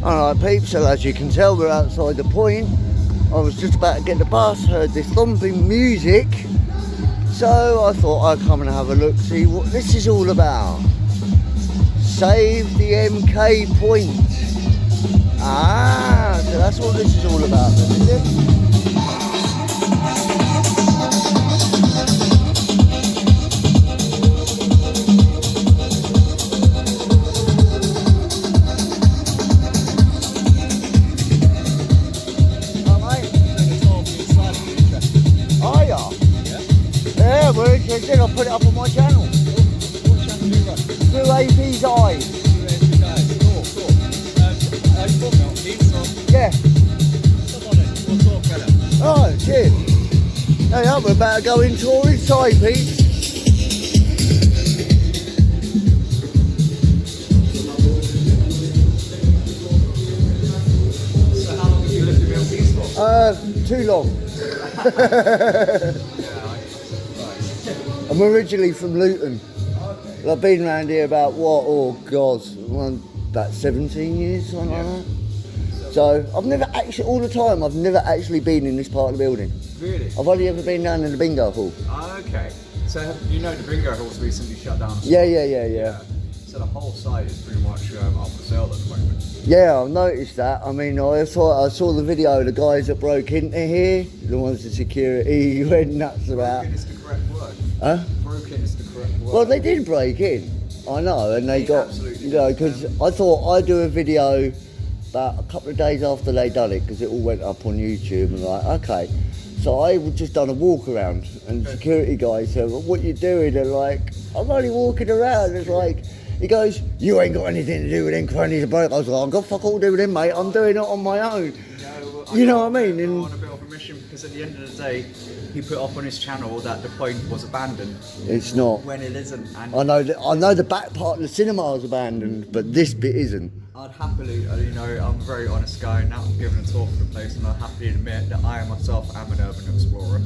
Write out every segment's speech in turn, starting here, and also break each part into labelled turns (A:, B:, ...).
A: Alright peeps, so as you can tell we're outside the point. I was just about to get the bus, heard this thumping music, so I thought I'd come and have a look, see what this is all about. Save the MK point. Ah, so that's what this is all about then, is it? We're interested, I'll put it up on my channel.
B: What channel do you run?
A: Through AP's eyes.
B: Through AP's eyes, cool. Are you talking about these or?
A: Yeah.
B: Come on then, we'll talk better.
A: Alright, cheers. Hey up, we're about to go into all inside, Pete.
B: So how long have you lived in Milton for?
A: Too long. I'm originally from Luton.
B: Okay.
A: I've been around here about what? Oh God, about 17 years, something like that. So I've never actually, all the time, I've never actually been in this part of the building.
B: Really?
A: I've only ever been down in the bingo hall.
B: Okay. So you know the bingo hall's recently shut down?
A: Yeah.
B: So the whole site is pretty much up for sale at the moment.
A: Yeah, I've noticed that. I mean, I saw the video of the guys that broke into here, the ones the security went nuts about.
B: Broken is the correct word.
A: Huh?
B: Broken is the correct word.
A: Well, they did break in, I know, and they got,
B: absolutely
A: you know, because I thought I'd do a video about a couple of days after they done it, because it all went up on YouTube, and like, okay. So I just done a walk around, and the security guy said, well, what you doing? And like, I'm only walking around. It's like, he goes, you ain't got anything to do with them cronies. I was like, I've got fuck all to do with them, mate. I'm doing it on my own. You know what I mean?
B: And on a bit of a mission, because at the end of the day, he put up on his channel that the point was abandoned.
A: It's not.
B: When it isn't. And
A: I know the back part of the cinema is abandoned, but this bit isn't.
B: I'd happily, you know, I'm a very honest guy. Now I'm giving a tour for the place, and I'll happily admit that I myself am an urban explorer.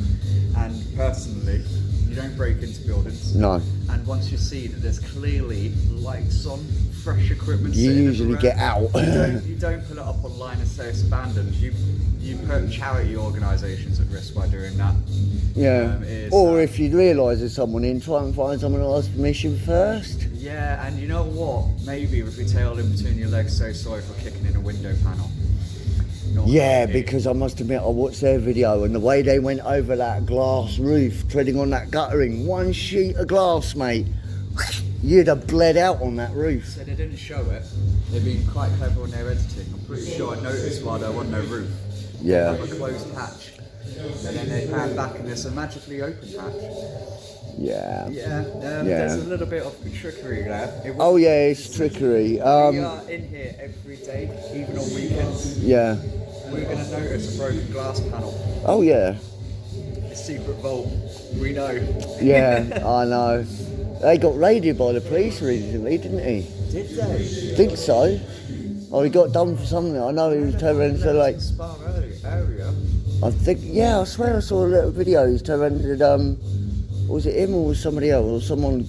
B: And personally, you don't break into buildings.
A: No.
B: And once you see that there's clearly lights on, fresh equipment,
A: You usually get out.
B: you don't put it up online and say it's abandoned. You put charity organisations at risk by doing that.
A: Yeah. Or if you realise there's someone in, try and find someone who asks permission first.
B: Yeah, and you know what? Maybe with your tail in between your legs, say sorry for kicking in a window panel.
A: Yeah, because I must admit, I watched their video and the way they went over that glass roof, treading on that guttering, one sheet of glass, mate, you'd have bled out on that roof.
B: So they didn't show it. They've been quite clever on their editing. I'm pretty sure I noticed why there wasn't no roof.
A: Yeah.
B: They have a closed hatch, and then they pan back and there's a magically open hatch.
A: Yeah.
B: There's a little bit of trickery there.
A: Oh yeah, it's trickery.
B: We are in here every day, even on weekends.
A: Yeah.
B: We're going to notice a broken glass panel.
A: Oh yeah.
B: A secret vault. We know.
A: Yeah, I know. They got raided by the police recently, didn't he?
B: Did they?
A: Think so. Oh, he got done for something. I know he was turned around and said like.
B: Spa area.
A: I think, yeah, I swear I saw a little video. He was turned around and said, was it him or was somebody else or someone?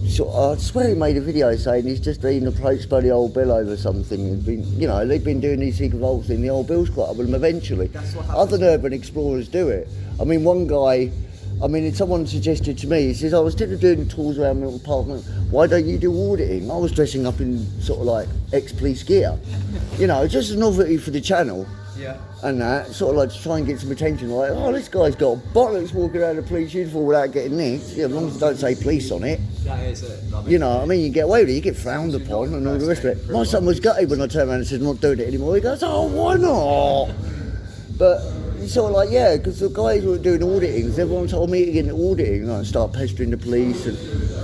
A: So I swear he made a video saying he's just been approached by the old Bill over something. And been, you know, they've been doing these secret vaults in the old Bill's quite with them eventually.
B: That's what happens.
A: Other urban explorers do it. I mean, one guy. I mean, someone suggested to me, he says, I was still doing tours around my apartment, why don't you do auditing? I was dressing up in sort of like ex-police gear. You know, just a novelty for the channel.
B: Yeah.
A: And that, sort of like to try and get some attention, like, oh, this guy's got bollocks walking around a police uniform without getting nicked. Yeah, as long as you don't say police on it.
B: That is it. I mean,
A: you know, I mean, you get away with it, you get frowned upon and all the rest of it. My son was gutted when I turned around and said, I'm not doing it anymore. He goes, oh, why not? But it's sort of like, yeah, because the guys were doing auditings, everyone told me to get into auditing, and start pestering the police. And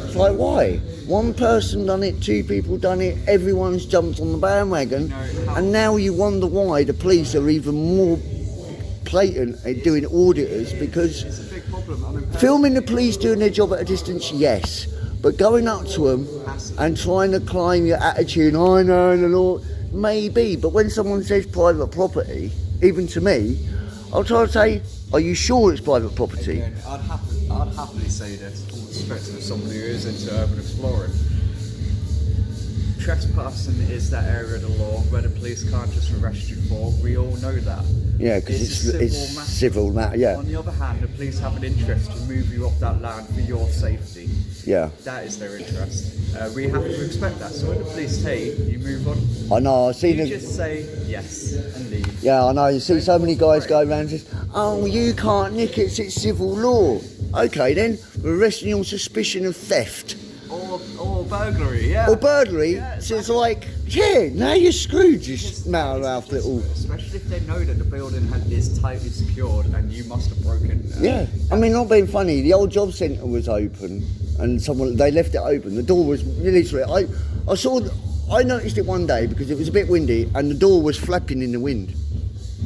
A: it's like, why? One person done it, two people done it, everyone's jumped on the bandwagon, and now you wonder why the police are even more blatant at doing auditors, because
B: it's a big problem. I mean,
A: filming the police doing their job at a distance, yes, but going up to them and trying to climb your attitude, I know, and all, maybe, but when someone says private property, even to me, I'll try to say, are you sure it's private property?
B: Again, I'd happily say this from the perspective of somebody who is into urban exploring. trespassing is that area of the law where the police can't just arrest you for. We all know that.
A: Yeah, because it's civil matter, yeah.
B: On the other hand, the police have an interest to move you off that land for your safety.
A: Yeah.
B: That is their interest. We have to respect that. So when the police take, you move on.
A: I know, I've seen
B: You just say yes and leave.
A: Yeah, I know, you see so many guys go around and say, oh, you can't nick it, it's civil law. Okay then, we're arresting you on suspicion of theft.
B: Or burglary, yeah.
A: Or burglary,
B: Yeah,
A: so it's like, yeah, now you're screwed, you mouth little...
B: Especially if they know that the building is tightly secured and you must have broken.
A: Yeah, I mean, not being funny, the old job centre was open and they left it open. The door was literally, I noticed it one day because it was a bit windy and the door was flapping in the wind.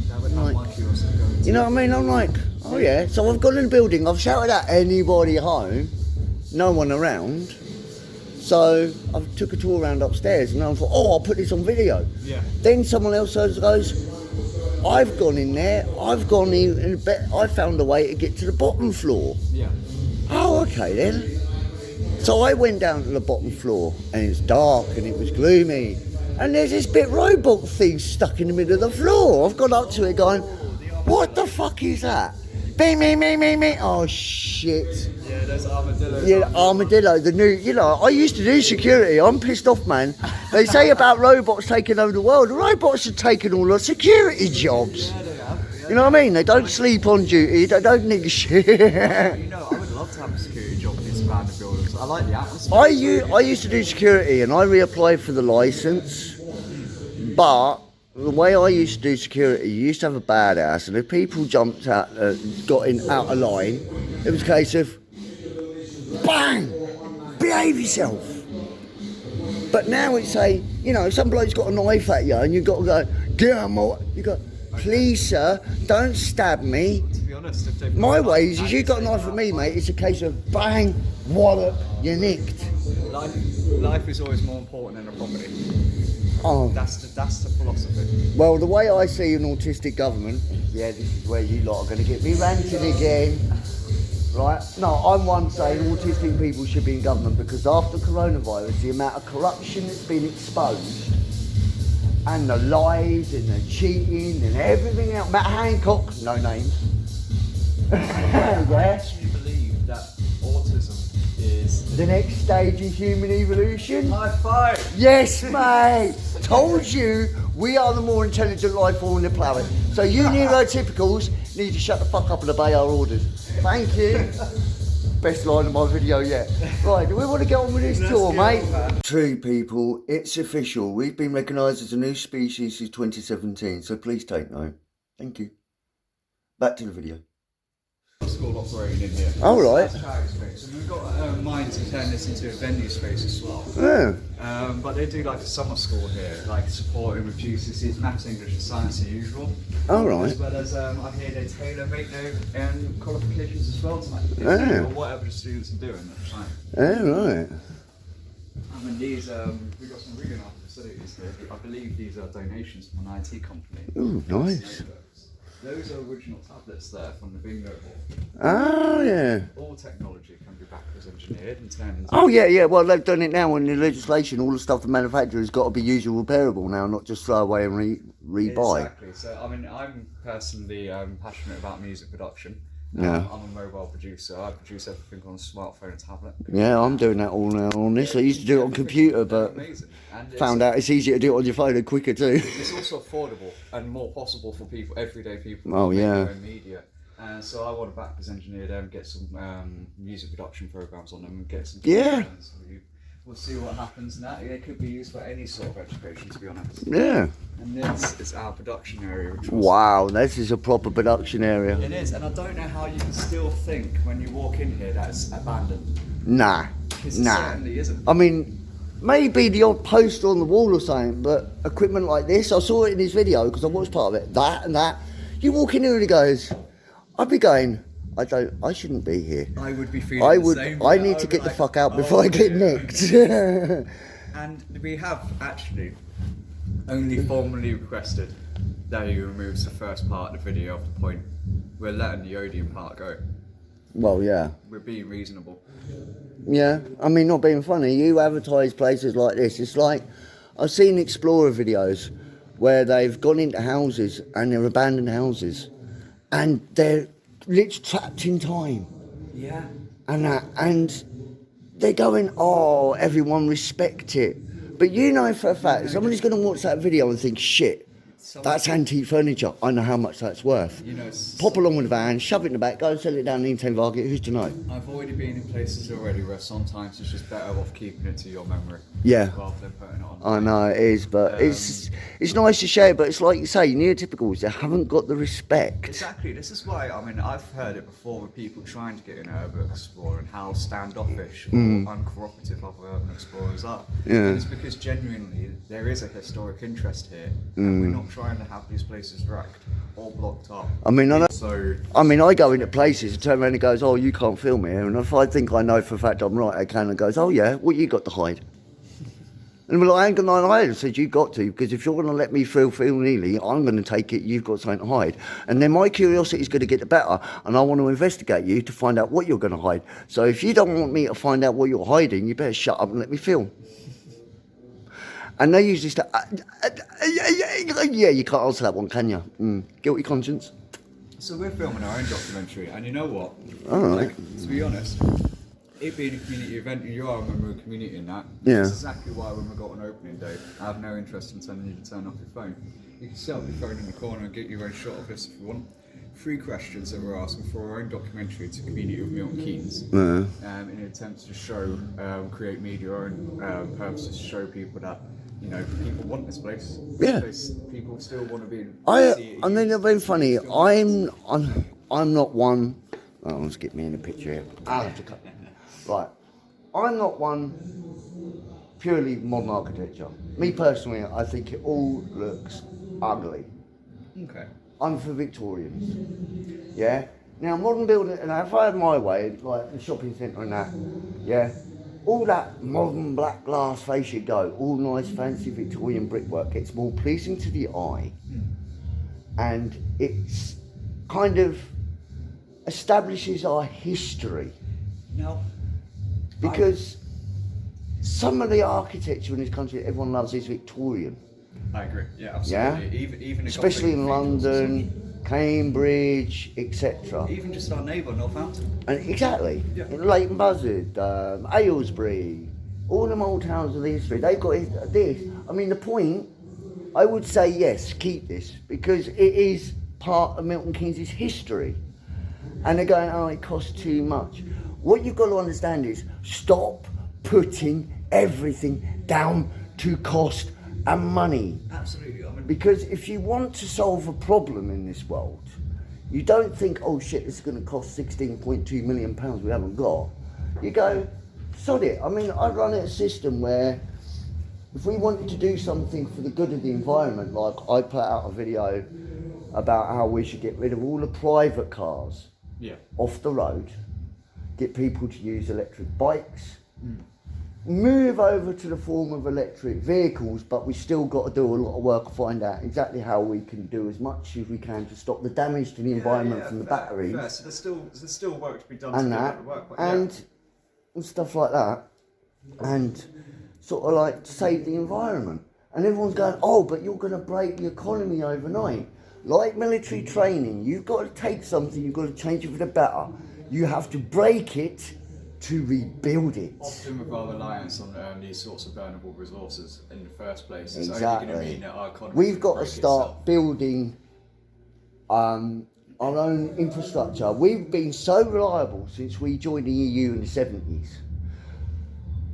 B: That would not like yours to go into.
A: You know what I mean? I'm like, oh yeah. So I've gone in the building, I've shouted at anybody home, no one around. So I took a tour around upstairs and I thought, oh, I'll put this on video.
B: Yeah.
A: Then someone else goes, I've gone in there, I found a way to get to the bottom floor.
B: Yeah.
A: Oh, okay then. So I went down to the bottom floor and it's dark and it was gloomy. And there's this bit robot thing stuck in the middle of the floor. I've gone up to it going, what the fuck is that? Bing, bing, bing, bing, bing. Oh shit.
B: Yeah, there's armadillos.
A: Yeah, armadillo, the new, you know, I used to do security. I'm pissed off, man. They say about robots taking over the world. The robots are taking all the security jobs.
B: Yeah, they have. Yeah.
A: You know what I mean? They don't sleep on duty, they don't need shit.
B: You know, I would love to have a security job in these abandoned buildings. I like the atmosphere.
A: I used to do security and I reapplied for the licence, but the way I used to do security, you used to have a bad ass, and if people jumped out, got out of line, it was a case of, bang, behave yourself. But now it's you know, some bloke's got a knife at you and you've got to go, get out more. You go, please sir, don't stab me.
B: To be honest, if they've
A: My ways is you got a knife at me, mate, it's a case of bang, wallop, you're nicked.
B: Life is always more important than a property.
A: Oh.
B: That's the philosophy.
A: Well, the way I see an autistic government, yeah, this is where you lot are going to get me ranting again, right? No, I'm one saying autistic people should be in government because after coronavirus, the amount of corruption that's been exposed and the lies and the cheating and everything else. Matt Hancock, no names.
B: I
A: Yeah.
B: actually believe that autism is
A: The next stage in human evolution.
B: high five.
A: Yes, mate. Told you we are the more intelligent life form on the planet. So you neurotypicals need to shut the fuck up and obey our orders. Thank you. Best line of my video yet. Right, do we want to get on with this tour, mate? True, people, it's official. We've been recognised as a new species since 2017, so please take note. Thank you. Back to the video.
B: School operating in here.
A: All right.
B: That's charity space. And we've got a mind to turn this into a venue space as well.
A: Yeah.
B: But they do like a summer school here, like supporting with GCSEs, maths, English and science as usual.
A: All right.
B: As well as I hear they tailor make their qualifications as well to like
A: Yeah.
B: or whatever the students are doing at the time.
A: Yeah, right.
B: I mean these we've got some really nice facilities here. I believe these are donations from an IT company.
A: Ooh, nice.
B: Those are original tablets there from the bingo hall.
A: Oh, yeah.
B: All technology can be backwards engineered and turned into...
A: Oh, yeah, yeah. Well, they've done it now in the legislation. All the stuff the manufacturer's got to be usable repairable now, not just throw away and rebuy.
B: Exactly. So, I mean, I'm personally passionate about music production.
A: Yeah.
B: I'm a mobile producer. I produce everything on a smartphone and tablet.
A: Yeah, I'm doing that all now on this. I used to do it on computer, but
B: Amazing. And
A: found out it's easier to do it on your phone and quicker too.
B: It's also affordable and more possible for people, everyday people.
A: Oh,
B: who make
A: yeah.
B: their own media. And so I want to backwards engineer them, get some music production programs on them, and get some.
A: Yeah.
B: We'll see what happens now. It could be used for any sort of education, to be honest.
A: Yeah.
B: And this is our production area. Which was,
A: Wow, this is a proper production area.
B: It is, and I don't know how you can still think when you walk in here that it's abandoned.
A: Nah.
B: Because it
A: Nah.
B: certainly isn't.
A: I mean, maybe the odd poster on the wall or something, but equipment like this, I saw it in his video because I watched part of it. That and that. You walk in here and he goes, I'd be going, I shouldn't be here.
B: I would be feeling the same.
A: I need to get the fuck out before I get nicked.
B: And we have actually only formally requested that he removes the first part of the video off the point. We're letting the Odeon part go.
A: Well, yeah.
B: We're being reasonable.
A: Yeah, I mean, not being funny, you advertise places like this, it's like, I've seen Explorer videos where they've gone into houses and they're abandoned houses, and they're literally trapped in time.
B: Yeah.
A: And that, and they're going, oh, everyone respect it. But you know for a fact, somebody's going to watch that video and think, shit, that's antique furniture. I know how much that's worth.
B: You know,
A: pop along with the van, shove it in the back, go and sell it down the Eaton Market. Who's to know?
B: I've already been in places already where sometimes it's just better off keeping it to your memory.
A: Yeah.
B: Rather than putting it on.
A: I know it is, but it's nice to share. But it's like you say, neotypicals, they haven't got the respect.
B: Exactly. This is why, I mean, I've heard it before with people trying to get in urban explorer and how standoffish or uncooperative other urban explorers are.
A: Yeah.
B: And it's because genuinely there is a historic interest here, and we're not trying to have these places wrecked or blocked up.
A: I mean, I go into places and turn around and goes, oh, you can't film here. And if I think I know for a fact I'm right, I can, and goes, oh yeah, what you got to hide? And we're like, I ain't got nothing to hide. I said, you got to, because if you're going to let me feel nearly, I'm going to take it, you've got something to hide. And then my curiosity is going to get the better, and I want to investigate you to find out what you're going to hide. So if you don't want me to find out what you're hiding, you better shut up and let me film. And they usually start, yeah, you can't answer that one, can you? Guilty conscience.
B: So we're filming our own documentary, and you know what?
A: All right.
B: Like, to be honest, it being a community event, and you are a member of a community in that,
A: Yeah.
B: that's exactly why when we got an opening day, I have no interest in telling you to turn off your phone. You can set up your phone in the corner and get your own shot of this if you want. 3 questions that we're asking for our own documentary to community of Milton Keynes, in an attempt to show, create media, our own purposes, to show people that, you know, people want this place.
A: Yeah.
B: People still want to be.
A: I mean, it's been funny. I'm not one. Oh, let's get me in the picture here. I'll have to cut. Right. I'm not one purely modern architecture. Me personally, I think it all looks ugly.
B: Okay.
A: I'm for Victorians. Yeah. Now, modern building, and if I had my way, like the shopping centre and that, yeah, all that modern black glass fascia go, all nice fancy Victorian brickwork, it's more pleasing to the eye, and it's kind of establishes our history.
B: Now,
A: because some of the architecture in this country everyone loves is Victorian.
B: I agree. Yeah, absolutely.
A: Yeah?
B: Even
A: Especially in London, Cambridge, etc.
B: Even just our neighbour, Northampton.
A: And exactly.
B: Yeah.
A: In Leighton Buzzard, Aylesbury, all them old towns of the history, they've got this. I mean, the point, I would say yes, keep this, because it is part of Milton Keynes' history. And they're going, oh, it costs too much. What you've got to understand is, stop putting everything down to cost and money.
B: Absolutely. I mean,
A: Because if you want to solve a problem in this world, you don't think, oh shit, this is going to cost £16.2 million we haven't got. You go, sod it. I mean, I run a system where if we wanted to do something for the good of the environment, like I put out a video about how we should get rid of all the private cars off the road, get people to use electric bikes, move over to the form of electric vehicles, but we still got to do a lot of work to find out exactly how we can do as much as we can to stop the damage to the environment from the batteries.
B: Fair. So there's still work to be done
A: And
B: to
A: that,
B: do work, but
A: and stuff like that, and sort of like to save the environment. And everyone's going, oh, but you're going to break the economy overnight. Like military training, you've got to take something, you've got to change it for the better. You have to break it to rebuild it.
B: often with our reliance on these sorts of burnable resources in the first place, it's only
A: Exactly.
B: going to mean that our economy
A: We've got to
B: break
A: start
B: itself.
A: building our own infrastructure. We've been so reliable since we joined the EU in the 70s.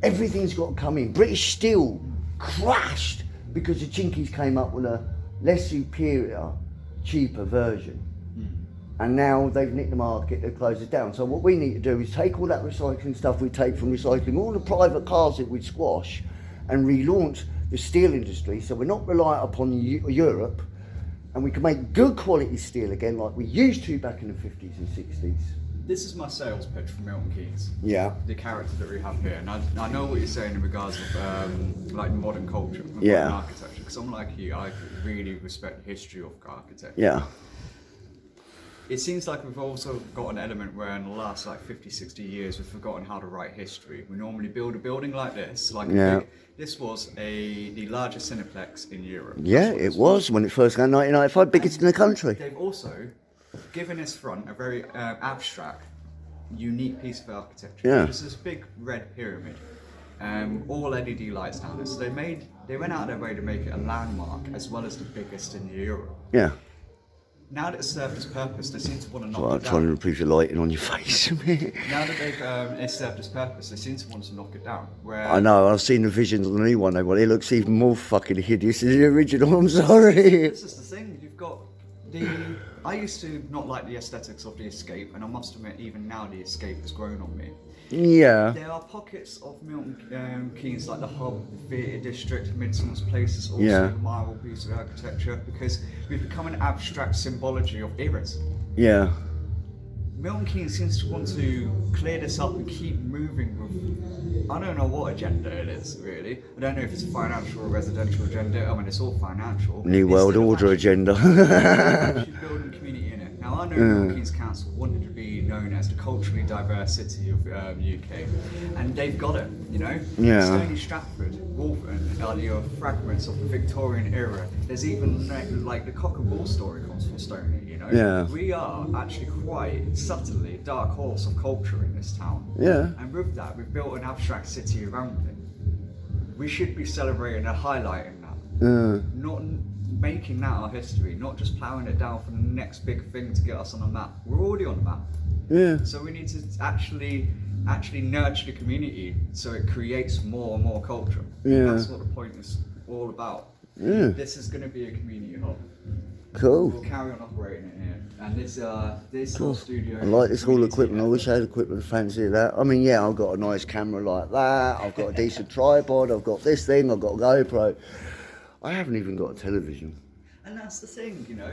A: Everything's got to come in. British Steel crashed because the Chinkies came up with a less superior, cheaper version. And now they've nicked the market, they've closed it down. So what we need to do is take all that recycling stuff we take from recycling, all the private cars that we squash, and relaunch the steel industry so we're not reliant upon Europe, and we can make good quality steel again like we used to back in the 50s and 60s.
B: This is my sales pitch for Milton Keynes.
A: Yeah.
B: The character that we have here, and I know what you're saying in regards of like modern culture, modern
A: Yeah.
B: architecture. Because I'm like you, I really respect the history of architecture.
A: Yeah.
B: it seems like we've also got an element where in the last like 50, 60 years we've forgotten how to write history. We normally build a building like this, like this was the largest cineplex in Europe.
A: Yeah, it was when it first came, 1995, biggest in the country.
B: They've also given this front a very abstract, unique piece of architecture.
A: Yeah.
B: This is a big red pyramid, all LED lights down there. So they went out of their way to make it a landmark as well as the biggest in Europe.
A: Yeah.
B: Now that it's served its purpose, they seem to want to knock
A: Well,
B: it
A: I'm
B: down.
A: trying to improve the lighting on your face.
B: Now that it's served its purpose, they seem to want to knock it down. Where
A: I know, I've seen the visions on the new one. Well, it looks even more fucking hideous than the original, I'm sorry.
B: this is the thing, you've got I used to not like the aesthetics of the Escape, and I must admit, even now the Escape has grown on me.
A: Yeah.
B: There are pockets of Milton Keynes, like the Hub, the Theatre District, Midsummer's Place is also
A: Yeah.
B: a admirable piece of architecture because we've become an abstract symbology of eras.
A: Yeah.
B: Milton Keynes seems to want to clear this up and keep moving with, I don't know what agenda it is, really. I don't know if it's a financial or residential agenda. I mean, it's all financial.
A: New World Order agenda.
B: Actually building community in it. Now, I know Milton Keynes Council wanted to be known as the culturally diverse city of UK, and they've got it, you know?
A: Yeah.
B: Stony Stratford, Waltham are your fragments of the Victorian era. There's even like the cock and bull story comes from Stony, you know?
A: Yeah.
B: We are actually quite subtly a dark horse of culture in this town.
A: Yeah.
B: And with that, we've built an abstract city around it. We should be celebrating and highlighting that. Not making that our history, not just ploughing it down for the next big thing to get us on a map. We're already on the map.
A: Yeah.
B: So we need to actually nurture the community so it creates more and more culture.
A: Yeah.
B: That's what the point is all about.
A: Yeah.
B: This is going to be a community hub.
A: Cool.
B: We'll carry on operating it here. And this whole studio.
A: I like this whole equipment. I wish I had equipment fancy that. I mean, yeah, I've got a nice camera like that. I've got a decent tripod. I've got this thing. I've got a GoPro. I haven't even got a television.
B: And that's the thing, you know.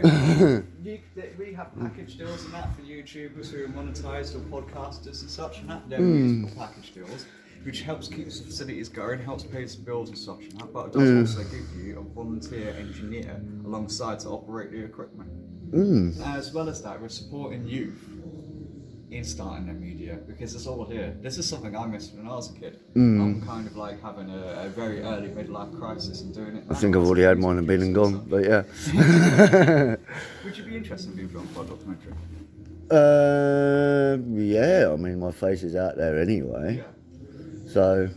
B: We have package deals and that for YouTubers who are monetized or podcasters and such and that. They're useful package deals, which helps keep the facilities going, helps pay some bills and such and that. But it does also give you a volunteer engineer alongside to operate the equipment. As well as that, we're supporting youth in starting their media because it's all here. This is something I missed when I was a kid. I'm kind of like having a very early midlife crisis and doing it now.
A: I think I've already had mine and been and gone, but yeah.
B: Would you be interested in being filmed for a documentary?
A: Yeah, I mean, my face is out there anyway.
B: Yeah.
A: So,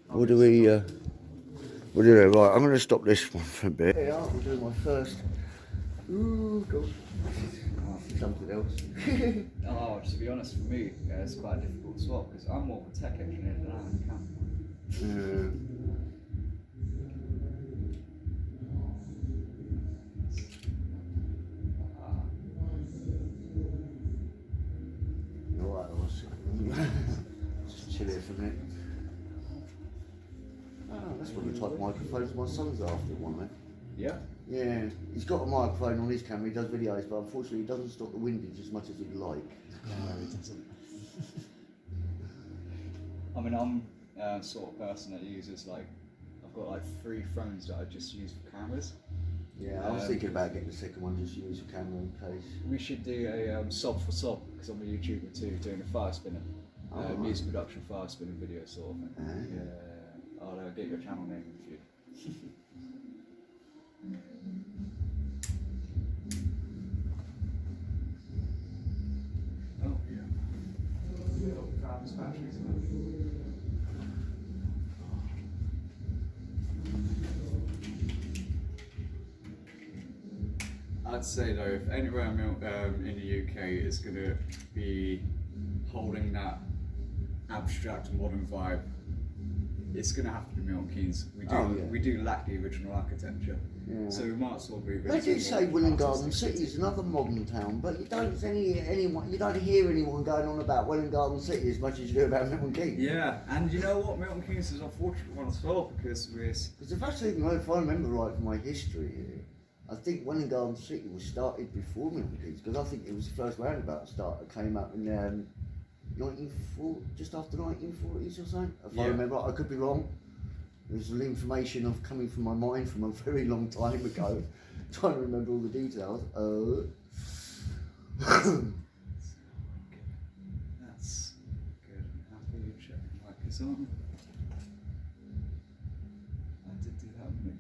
A: what do we do? Right, I'm going to stop this one for a bit. Yeah, I'm doing my first. Ooh, God. Something else.
B: Oh, to be honest, for me, it's quite a difficult swap because I'm more of a tech engineer than I am a camera.
A: Alright, just chill here for a minute. Oh, that's one of the type of microphones my son's after, one, mate.
B: Yeah.
A: Yeah, he's got a microphone on his camera, he does videos, but unfortunately he doesn't stop the windage as much as he'd like.
B: No, he doesn't. I mean, I'm sort of person that uses like, I've got like 3 phones that I just use for cameras.
A: Yeah, I was thinking about getting the second one, just use a camera in case.
B: We should do a sob for sob because I'm a YouTuber too, doing a fire spinner, music production fire spinning video sort of thing. Yeah, I'll get your channel name in a few. Oh yeah. Grab his batteries. I'd say though, if anywhere in the UK is going to be holding that abstract modern vibe, it's going to have to be Milton Keynes. We do lack the original architecture, so we might as well be.
A: They do say Willing Garden City is another modern town, but you don't hear anyone going on about Willing Garden City as much as you do about Milton Keynes.
B: Yeah, and you know what, Milton Keynes is an unfortunate one as well because we're.
A: Because if I remember right from my history here, I think Welling Garden City was started before Milton Keynes, because I think it was the first roundabout that came up in 1940, just after 1940s or something. If I remember right, I could be wrong. There's information coming from my mind from a very long time ago, trying to remember all the details.
B: That's good. I'm happy you checked the mic is on. I did do that a minute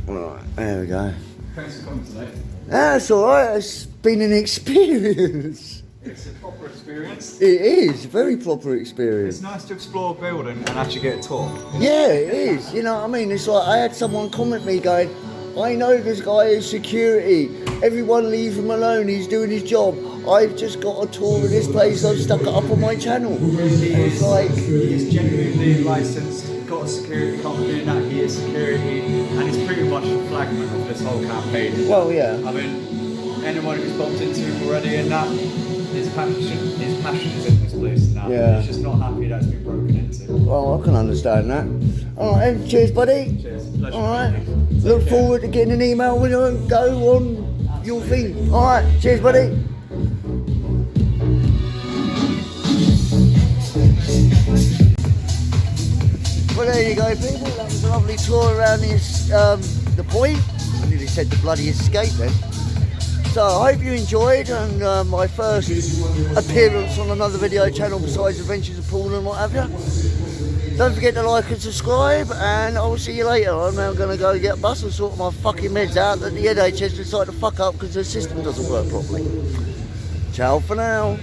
B: ago.
A: Alright, there we go.
B: Thanks for coming today.
A: That's alright, it's been an experience.
B: It's a proper experience.
A: It is, a very proper experience.
B: It's nice to explore a building and actually get a tour.
A: Yeah, it is. You know what I mean? It's like I had someone comment me going, I know this guy is security. Everyone leave him alone. He's doing his job. I've just got a tour of this place. I've stuck it up on my channel. It's like
B: he's genuinely licensed, got a security company, and that he is security, and he's pretty much the flagman of this whole campaign.
A: Well, yeah.
B: I mean, anyone who's bumped into him already, and that his passion is in this place. And that
A: Yeah.
B: he's just not happy that it's been broken into.
A: Well, I can understand that. All right, cheers, buddy.
B: Cheers. Pleasure.
A: All right. Look forward to getting an email when you go on your thing. All right, cheers, buddy. Well, there you go, people. That was a lovely tour around this, the point. I nearly said the bloody escape then. So I hope you enjoyed, and my first appearance on another video channel besides Adventures of Paul and what have you. Don't forget to like and subscribe, and I will see you later. I'm now going to go get a bus and sort my fucking meds out that the NHS decided to fuck up because the system doesn't work properly. Ciao for now.